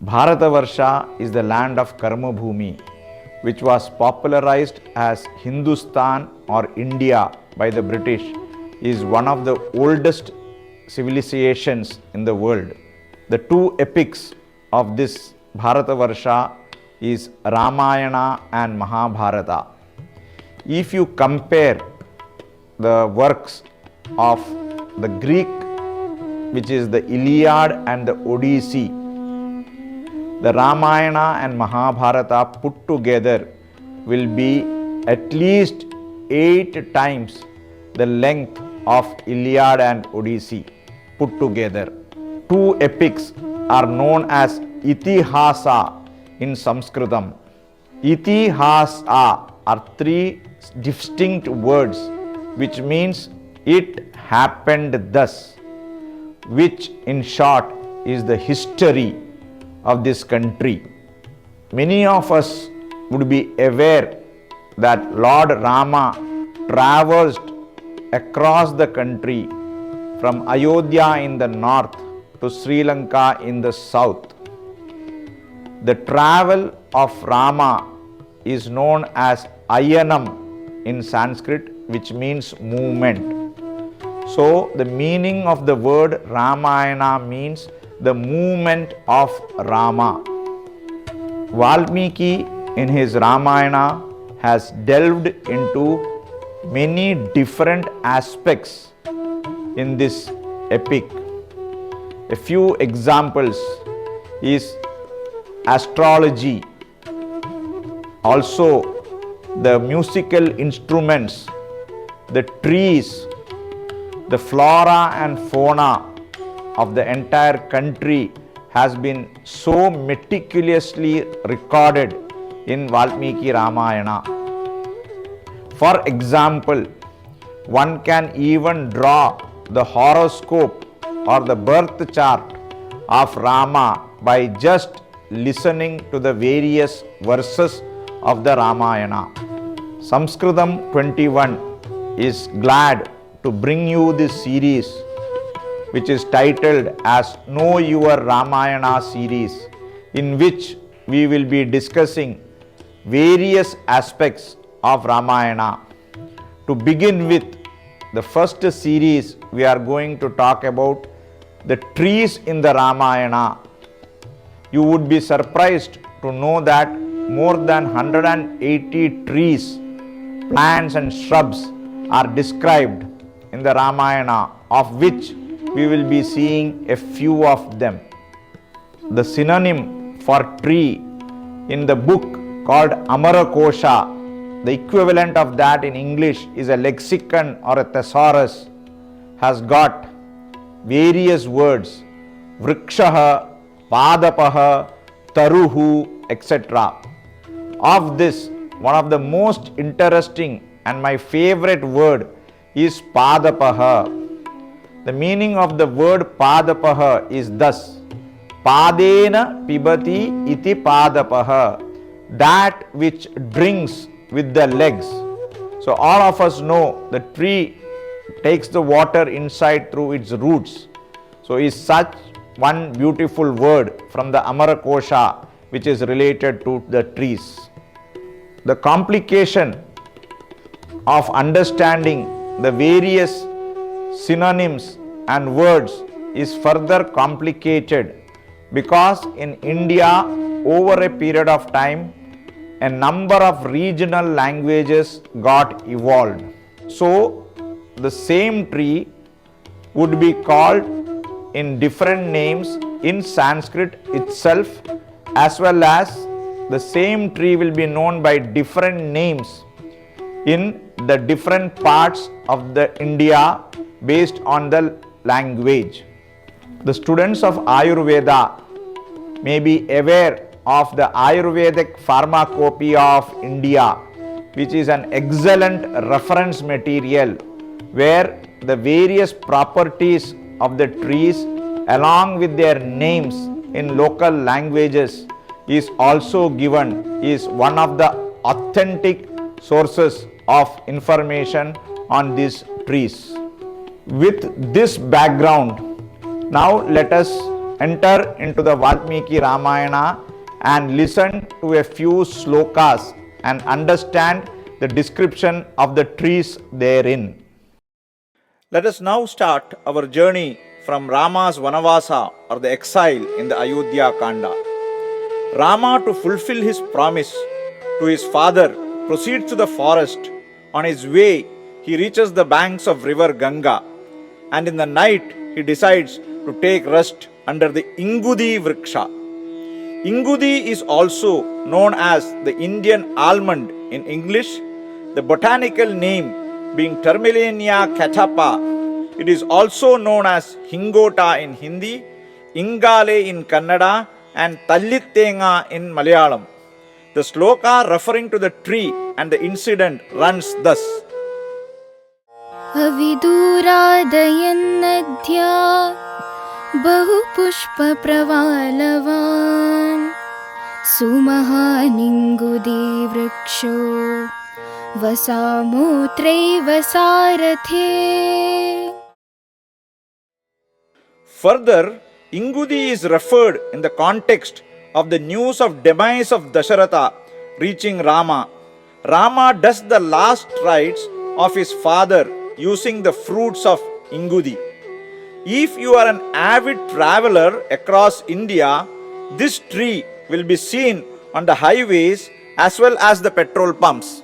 Bharatavarsha is the land of Karma Bhumi, which was popularized as Hindustan or India by the British, is one of the oldest civilizations in the world. The two epics of this Bharatavarsha is Ramayana and Mahabharata. If you compare the works of the Greek, which is the Iliad and the Odyssey, the Ramayana and Mahabharata put together will be at least 8 times the length of Iliad and Odyssey put together. Two epics are known as Itihasa in Sanskritam. Itihasa are 3 distinct words which means it happened thus, which in short is the history of this country. Many of us would be aware that Lord Rama traversed across the country from Ayodhya in the north to Sri Lanka in the south. The travel of Rama is known as Ayanam in Sanskrit, which means movement. So the meaning of the word Ramayana means the movement of Rama. Valmiki in his Ramayana has delved into many different aspects in this epic. A few examples is astrology, also the musical instruments, the trees, the flora and fauna of the entire country has been so meticulously recorded in Valmiki Ramayana. For example, one can even draw the horoscope or the birth chart of Rama by just listening to the various verses of the Ramayana. Sanskritam 21 is glad to bring you this series, which is titled as Know Your Ramayana Series, in which we will be discussing various aspects of Ramayana. To begin with, the first series we are going to talk about the trees in the Ramayana. You would be surprised to know that more than 180 trees, plants and shrubs are described in the Ramayana, of which we will be seeing a few of them. The synonym for tree in the book called Amara Kosha, the equivalent of that in English is a lexicon or a thesaurus, has got various words: Vrikshaha, Padapaha, Taruhu, etc. Of this, one of the most interesting and my favorite word is Padapaha. The meaning of the word Padapaha is thus: Padena pibati iti Padapaha, that which drinks with the legs. So all of us know the tree takes the water inside through its roots. So is such one beautiful word from the Amara Kosha which is related to the trees. The complication of understanding the various synonyms and words is further complicated because in India over a period of time a number of regional languages got evolved. So the same tree would be called in different names in Sanskrit itself, as well as the same tree will be known by different names in the different parts of the India based on the language. The students of Ayurveda may be aware of the Ayurvedic Pharmacopoeia of India, which is an excellent reference material where the various properties of the trees along with their names in local languages is also given, is one of the authentic sources of information on these trees. With this background, now let us enter into the Valmiki Ramayana and listen to a few slokas and understand the description of the trees therein. Let us now start our journey from Rama's Vanavasa or the exile in the Yuddha Kanda. Rama, to fulfill his promise to his father, proceeds to the forest. On his way, he reaches the banks of river Ganga, and in the night he decides to take rest under the Ingudi Vriksha. Ingudi is also known as the Indian almond in English, the botanical name being Termillenia catapa. It is also known as Hingota in Hindi, Ingale in Kannada, and Tallittenga in Malayalam. The sloka referring to the tree and the incident runs thus. Aviduradayannadhya bahupushpa pravalavan sumahaningudi vriksho vasamutre vasarathe. Further, Ingudi is referred in the context of the news of demise of Dasharatha reaching Rama. Rama does the last rites of his father using the fruits of Ingudi. If you are an avid traveler across India, this tree will be seen on the highways as well as the petrol pumps.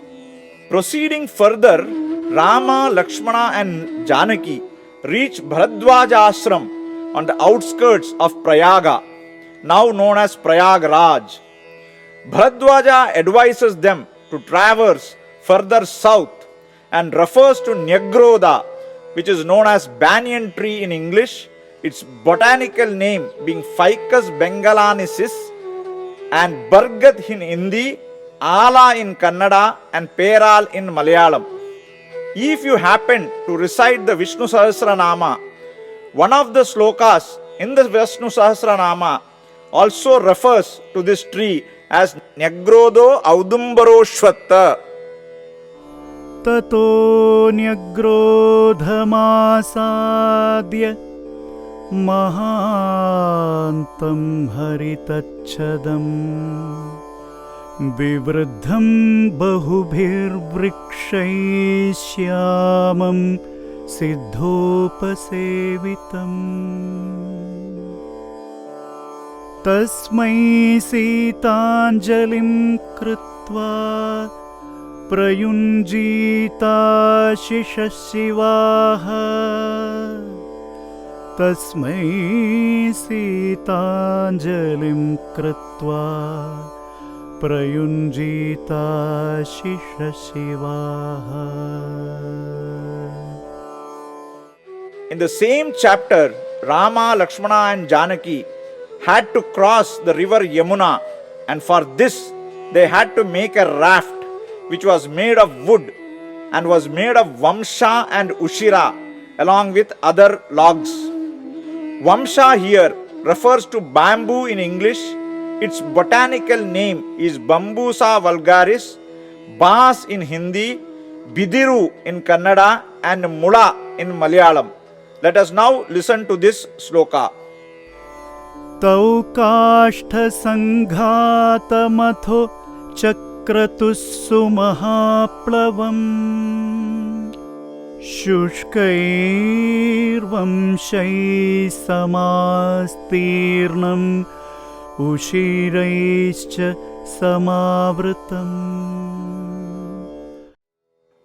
Proceeding further, Rama, Lakshmana and Janaki reach Bharadwaja Ashram on the outskirts of Prayaga, now known as Prayagraj. Bharadwaja advises them to traverse further south and refers to Nyagroda, which is known as banyan tree in English, its botanical name being Ficus bengalensis, and Bargat in Hindi, Ala in Kannada, and Peral in Malayalam. If you happen to recite the Vishnu Sahasranama, one of the slokas in the Vishnu Sahasranama also refers to this tree as Nyagrodo Audumbaroshvatta. Tato Nyagrodhamasadya Mahantam Haritachadam Vivruddham Bahubhirvrikshaisyamam Siddhopasevitam Tasmai Sitanjalim Krutva Prayunjita Shishashivaha Tasmai Sitanjalim Krutva Prayunjita Shishashivaha. In the same chapter, Rama, Lakshmana and Janaki had to cross the river Yamuna, and for this they had to make a raft which was made of wood and was made of Vamsha and Ushira along with other logs. Vamsha here refers to bamboo in English. Its botanical name is Bambusa vulgaris, Baas in Hindi, Bidiru in Kannada, and Mula in Malayalam. Let us now listen to this sloka. Tau kashtha sanghata matho chakratussu mahaplavam shushkair vamshai samastirnam ushiraischa samavritam.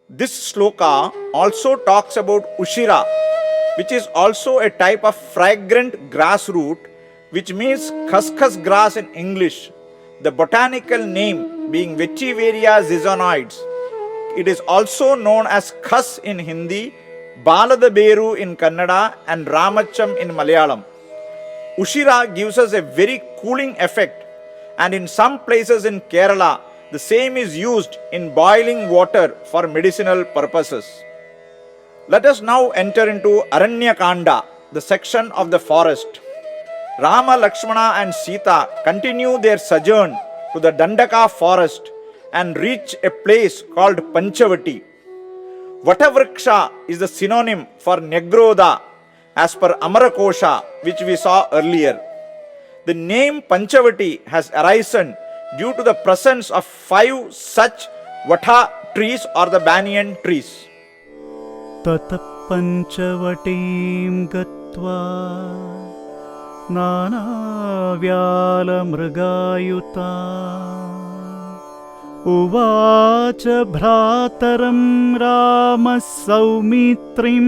This sloka also talks about Ushira, which is also a type of fragrant grass root, which means khaskhas grass in English, the botanical name being Vetiveria zizanoides. It is also known as khas in Hindi, Baladaberu in Kannada, and Ramacham in Malayalam. Ushira gives us a very cooling effect, and in some places in Kerala, the same is used in boiling water for medicinal purposes. Let us now enter into Aranya Kanda, the section of the forest. Rama, Lakshmana and Sita continue their sojourn to the Dandaka forest and reach a place called Panchavati. Vatavriksha is the synonym for Nyagroda as per Amarakosha, which we saw earlier. The name Panchavati has arisen due to the presence of 5 such vata trees or the banyan trees. ततः पञ्चवटीं गत्वा नानाव्यालमृगायुता उवाच भ्रातरं रामः सौमित्रिं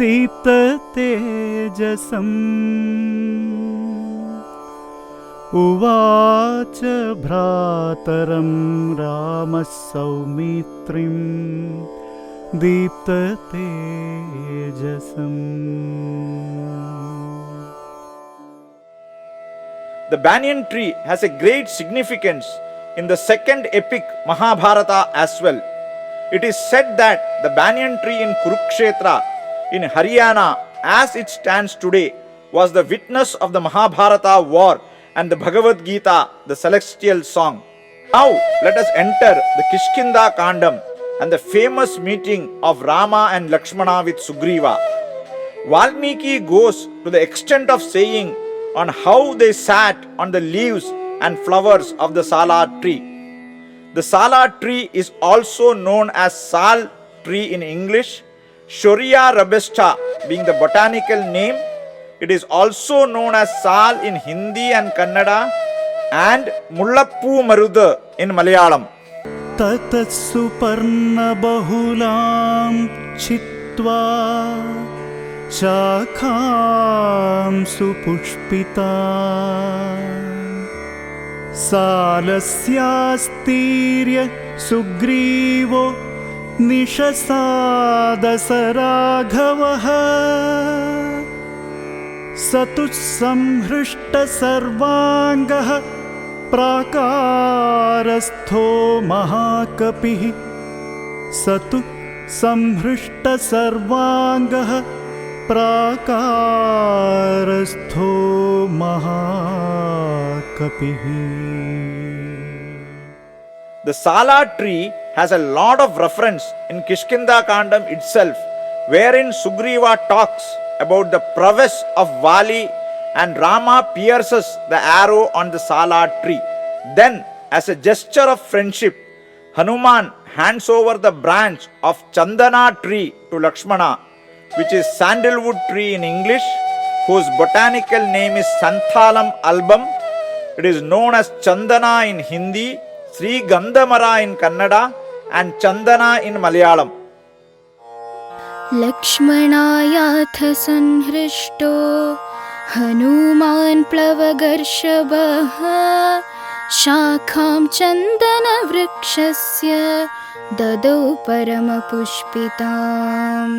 दीप्ततेजसम् उवाच भ्रातरं रामः सौमित्रिं दीप्ततेजसम्. The banyan tree has a great significance in the second epic Mahabharata as well. It is said that the banyan tree in Kurukshetra in Haryana, as it stands today, was the witness of the Mahabharata war and the Bhagavad Gita, the celestial song. Now let us enter the Kishkinda Kandam and the famous meeting of Rama and Lakshmana with Sugriva. Valmiki goes to the extent of saying on how they sat on the leaves and flowers of the Sala tree. The Sala tree is also known as Sal tree in English, Shoria robusta being the botanical name. It is also known as Sal in Hindi and Kannada and Mullappu Marudu in Malayalam. ततः सुपर्णबहुलां छित्त्वा शाखां सुपुष्पिता सालस्यास्तीर्य सुग्रीवो निशसादस राघवः स तु संहृष्टसर्वाङ्गः प्राकारस्थो महाकपिः स तु संहृष्टसर्वाङ्गः प्राकारस्थो महाकपिः. The Sala tree has a lot of reference in Kishkinda Kandam itself, wherein Sugriva talks about the prowess of Vali and Rama pierces the arrow on the Sala tree. Then, as a gesture of friendship, Hanuman hands over the branch of Chandana tree to Lakshmana, which is sandalwood tree in English, whose botanical name is Santhalam album. It is known as Chandana in Hindi, Sri Gandhamara in Kannada and Chandana in Malayalam. लक्ष्मणायाथ संहृष्टो Hanuman प्लवगर्षभः शाखां चन्दनवृक्षस्य ददौ परमपुष्पिताम्.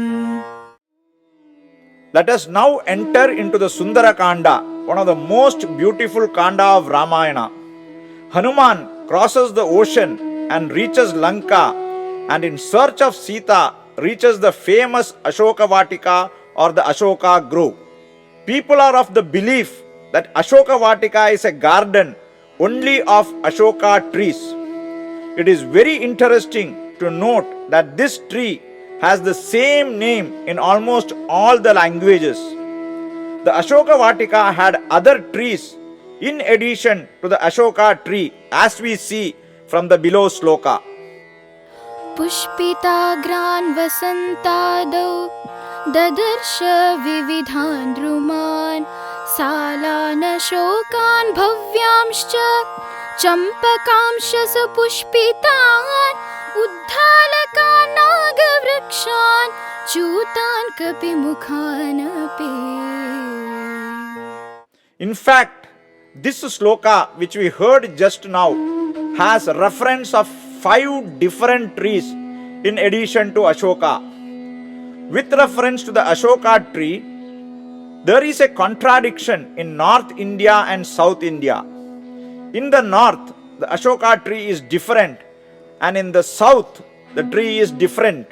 Let us now enter into the Sundara Kanda, one of the most beautiful Kanda of Ramayana. Hanuman crosses the ocean and reaches Lanka, and in search of Sita reaches the famous Ashoka Vatika or the Ashoka grove. People are of the belief that Ashoka Vatika is a garden only of Ashoka trees. It is very interesting to note that this tree has the same name in almost all the languages. The Ashoka Vatika had other trees in addition to the Ashoka tree, as we see from the below sloka. पुष्पिताग्रान् वसन्तादौ ददर्श विविधान् द्रुमान् सालान् शोकान् भव्यांश्च चम्पकांश्च सुपुष्पितान् उद्धालकान् नागवृक्षान् च्यूतान् कपिमुखानपि. In fact, this sloka which we heard just now has reference of 5 different trees in addition to Ashoka. With reference to the Ashoka tree, there is a contradiction in North India and South India. In the north, the Ashoka tree is different, and in the south, the tree is different.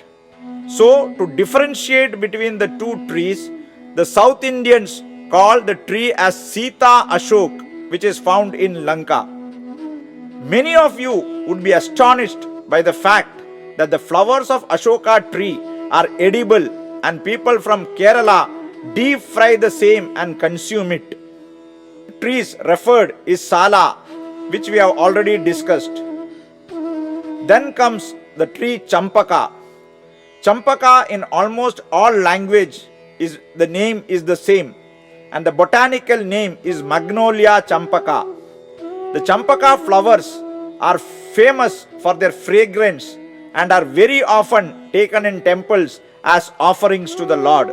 So, to differentiate between the two trees, the South Indians call the tree as Sita Ashok, which is found in Lanka. Many of you would be astonished by the fact that the flowers of Ashoka tree are edible and people from Kerala deep fry the same and consume it. trees referred is Sala, which we have already discussed. Then comes the tree Champaka. Champaka in almost all language the name is the same, and the botanical name is Magnolia Champaka. The Champaka flowers are famous for their fragrance and are very often taken in temples as offerings to the Lord.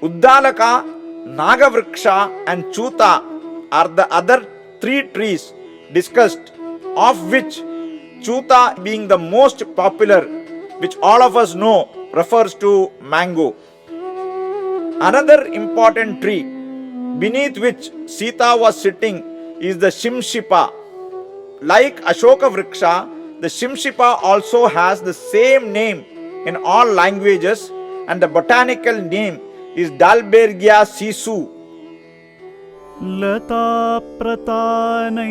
Uddalaka, Nagavriksha and Chuta are the other three trees discussed, of which Chuta being the most popular, which all of us know refers to mango. Another important tree beneath which Sita was sitting is the Shimshipa. Like Ashoka Vriksha, the Shimshipa also has the same name in all languages, and the botanical name is Dalbergia sisu. लता प्रतानैर्बहुभिः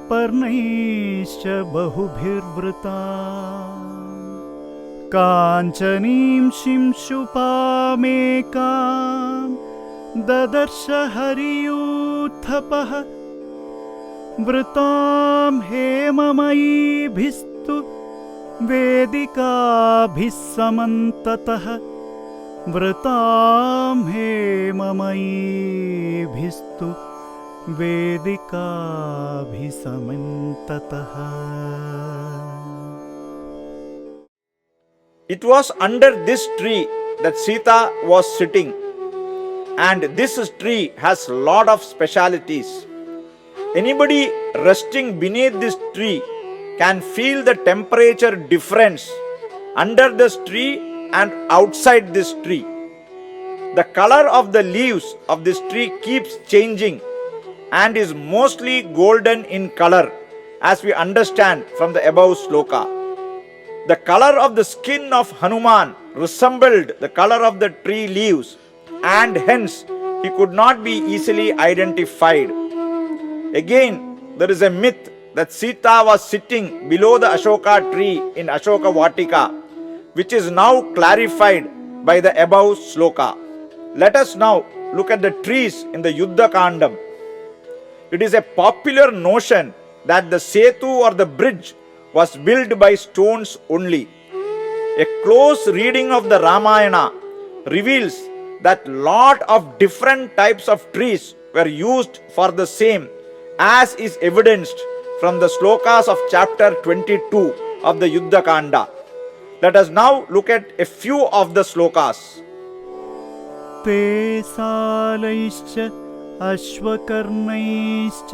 पर्णैश्च बहुभिर्वृता काञ्चनीं शिंशुपामेकां ददर्श हरियूथपः वृतां हेममयीभिस्तु वेदिकाभिः समन्ततः वृतां हेममयीभिस्तु वेदिकाभिः समन्ततः. It was under this tree that Sita was sitting, and this tree has a lot of specialities. Anybody resting beneath this tree can feel the temperature difference under this tree and outside this tree. The color of the leaves of this tree keeps changing and is mostly golden in color, as we understand from the above sloka. The color of the skin of Hanuman resembled the color of the tree leaves, and hence he could not be easily identified. Again, there is a myth that Sita was sitting below the Ashoka tree in Ashoka Vatika, which is now clarified by the above sloka. Let us now look at the trees in the Yuddha Kanda. It is a popular notion that the setu or the bridge was built by stones only. A close reading of the Ramayana reveals that lot of different types of trees were used for the same, as is evidenced from the slokas of chapter 22 of the Yuddha Kanda. Let us now look at a few of the slokas. ते सालैश्च अश्वकर्णैश्च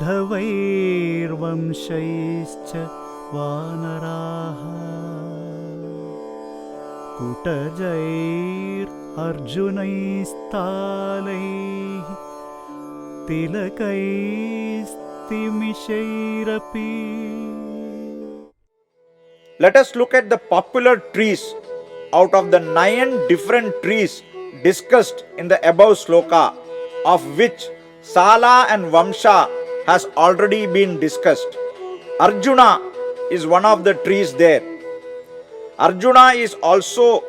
धवैर्वंशैश्च वानराः कुटजैर्अर्जुनैस्तालैः तिलकैस्तिमिषैरपि. Let us look at the popular trees. Out of the 9 different trees discussed in the above sloka, of which Sala and Vamsha has already been discussed, Arjuna is one of the trees there. Arjuna is also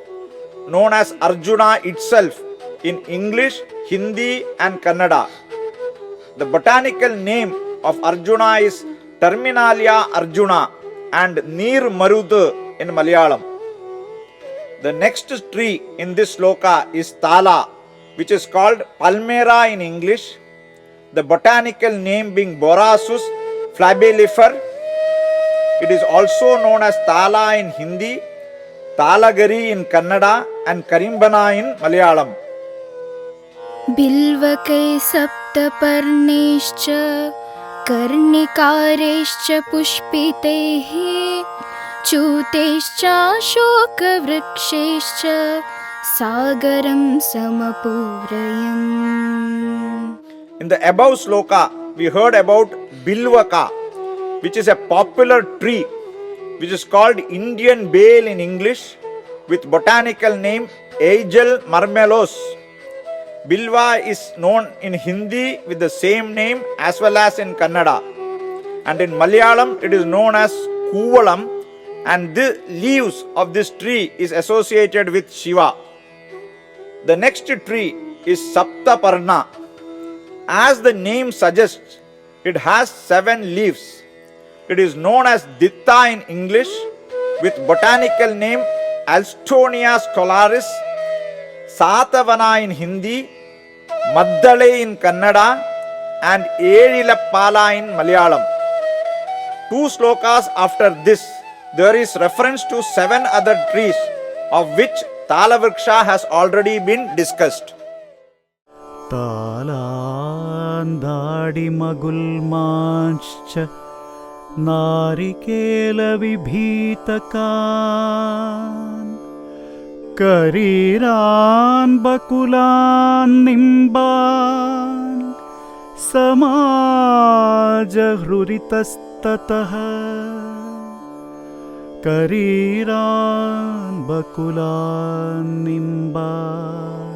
known as Arjuna itself in English, Hindi and Kannada. The botanical name of Arjuna is Terminalia Arjuna and Neer Marudhu in Malayalam. The next tree in this sloka is Tala, which is called Palmera in English, the botanical name being Borasus flabellifer. It is also known as Tala in Hindi, Talagari in Kannada and Karimbana in Malayalam. बिल्वकै सप्तपर्णैश्च कर्णिकारैश्च पुष्पितैः च्यूतैश्चाशोकवृक्षैश्च सागरं समपूरयन्. In the above sloka, we heard about Bilvaka, which is a popular tree which is called Indian Bale in English with botanical name Aegel marmelos. Bilva is known in Hindi with the same name as well as in Kannada, and in Malayalam it is known as Kuvalam, and the leaves of this tree is associated with Shiva. The next tree is Saptaparna. As the name suggests, it has 7 leaves. It is known as Ditta in English, with botanical name Alstonia scholaris, Satavana in Hindi, Maddale in Kannada, and Erilappala in Malayalam. 2 slokas after this, there is reference to 7 other trees, of which Talavriksha has already been discussed. तालान्दाडिमगुल्मांश्च नारिकेलविभीतकान् करीरान् बकुलान् निम्बान् समाजहृरितस्ततः करीरान् बकुलान् निम्बान्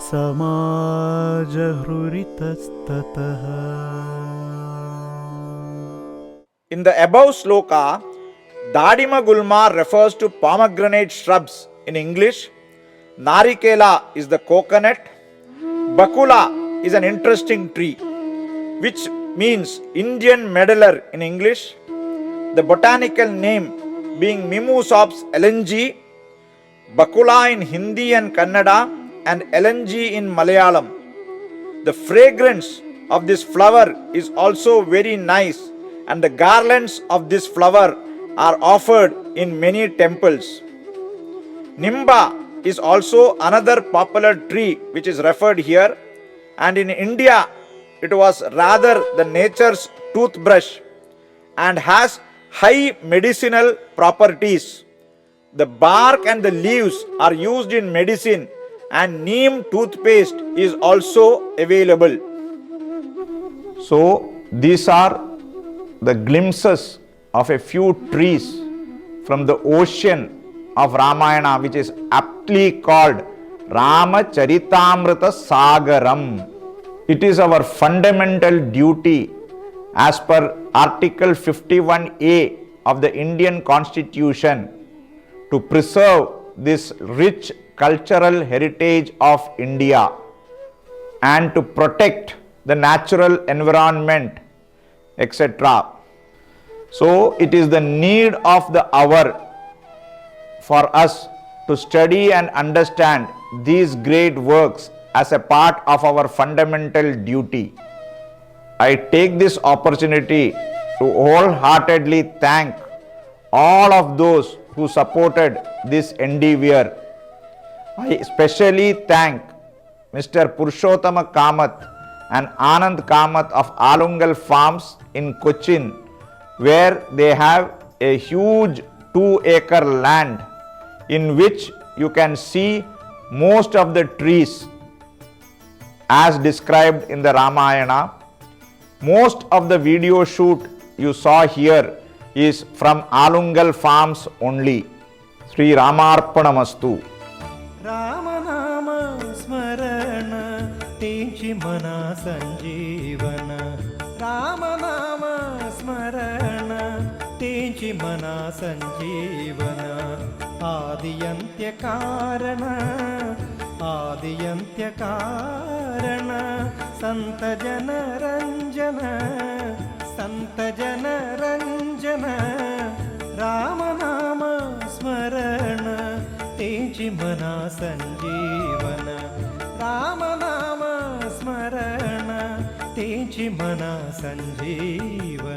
समाजहृरितस्ततः. In the above sloka, Dadima Gulma refers to pomegranate shrubs in English, Narikela is the coconut, Bakula is an interesting tree, which means Indian medular in English, the botanical name being Mimosops elengi, Bakula in Hindi and Kannada, and elengi in Malayalam. The fragrance of this flower is also very nice, and the garlands of this flower are offered in many temples. Nimba is also another popular tree which is referred here, and in India it was rather the nature's toothbrush and has high medicinal properties. The bark and the leaves are used in medicine, and neem toothpaste is also available. So these are the glimpses of a few trees from the ocean of Ramayana, which is aptly called Ramacharitamrita Sagaram. It is our fundamental duty as per Article 51A of the Indian Constitution to preserve this rich cultural heritage of India and to protect the natural environment, etc. So it is the need of the hour for us to study and understand these great works as a part of our fundamental duty. I take this opportunity to wholeheartedly thank all of those who supported this endeavor. I especially thank Mr. Purushottama Kamath and Anand Kamath of Alungal Farms in Cochin, where they have a huge 2-acre land in which you can see most of the trees as described in the Ramayana. Most of the video shoot you saw here is from Alungal Farms only. Sri Ramarpanamastu. Ramanama Smarana Tinchi Mana Sanjeevana Ramanama Smarana Tinchi Mana Sanjeevana Adiyantya Karana Adiyantya Karana Santa Jana Ranjana Santa Jana Ranjana Ramanama Smarana Tinchi Mana Sanjeevana Ramanama Smarana Tinchi Mana Sanjeevana.